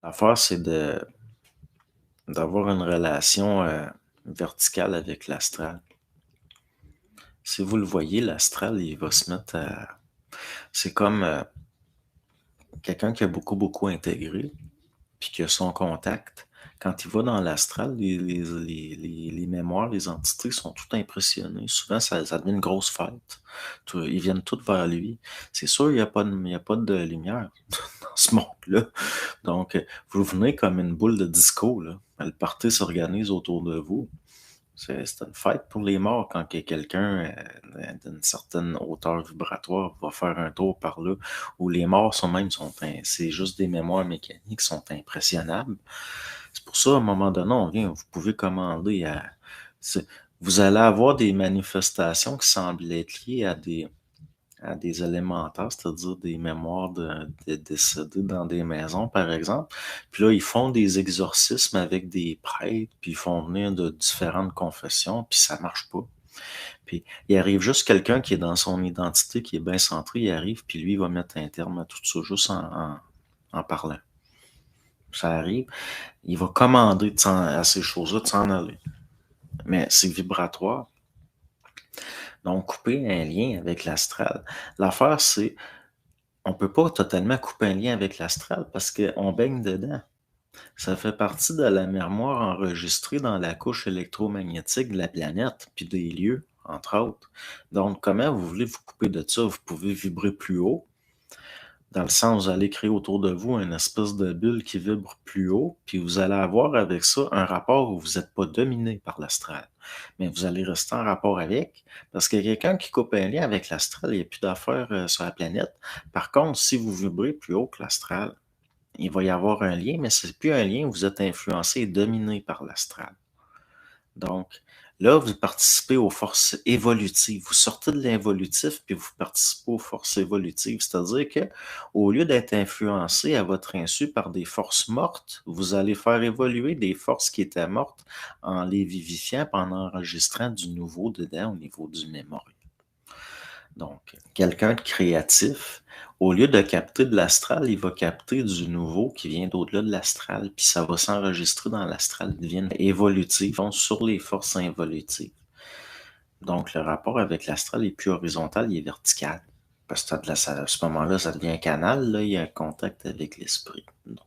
L'affaire, c'est d'avoir une relation verticale avec l'astral. Si vous le voyez, l'astral, il va se mettre à... C'est comme quelqu'un qui a beaucoup intégré, puis qui a son contact. Quand il va dans l'astral, les mémoires, les entités sont toutes impressionnées. Souvent, ça devient une grosse fête. Ils viennent toutes vers lui. C'est sûr, il y a pas de lumière dans ce monde-là. Donc, vous venez comme une boule de disco, là. Le party s'organise autour de vous. C'est une fête pour les morts quand quelqu'un d'une certaine hauteur vibratoire va faire un tour par là, où les morts c'est juste des mémoires mécaniques, sont impressionnables. C'est pour ça, à un moment donné, vous pouvez commander c'est- vous allez avoir des manifestations qui semblent être liées à des élémentaires, c'est-à-dire des mémoires de décédés dans des maisons, par exemple. Puis là, ils font des exorcismes avec des prêtres, puis ils font venir de différentes confessions, puis ça marche pas. Puis il arrive juste quelqu'un qui est dans son identité, qui est bien centré, il arrive, puis lui, il va mettre un terme à tout ça, juste en parlant. Ça arrive, il va commander à ces choses-là de s'en aller. Mais c'est vibratoire. Donc, couper un lien avec l'astral. L'affaire, c'est on peut pas totalement couper un lien avec l'astral parce qu'on baigne dedans. Ça fait partie de la mémoire enregistrée dans la couche électromagnétique de la planète, puis des lieux, entre autres. Donc, comment vous voulez vous couper de ça? Vous pouvez vibrer plus haut, dans le sens, vous allez créer autour de vous une espèce de bulle qui vibre plus haut, puis vous allez avoir avec ça un rapport où vous n'êtes pas dominé par l'astral. Mais vous allez rester en rapport avec, parce que quelqu'un qui coupe un lien avec l'astral, il n'y a plus d'affaires sur la planète. Par contre, si vous vibrez plus haut que l'astral, il va y avoir un lien, mais c'est plus un lien où vous êtes influencé et dominé par l'astral. Donc, là, vous participez aux forces évolutives. Vous sortez de l'involutif, puis vous participez aux forces évolutives. C'est-à-dire que, au lieu d'être influencé à votre insu par des forces mortes, vous allez faire évoluer des forces qui étaient mortes en les vivifiant, puis en enregistrant du nouveau dedans au niveau du mémorial. Donc, quelqu'un de créatif, au lieu de capter de l'astral, il va capter du nouveau qui vient d'au-delà de l'astral, puis ça va s'enregistrer dans l'astral, ils deviennent évolutifs, vont sur les forces involutives. Donc, le rapport avec l'astral est plus horizontal, il est vertical. Parce que à ce moment-là, ça devient un canal, là, il y a un contact avec l'esprit. Donc,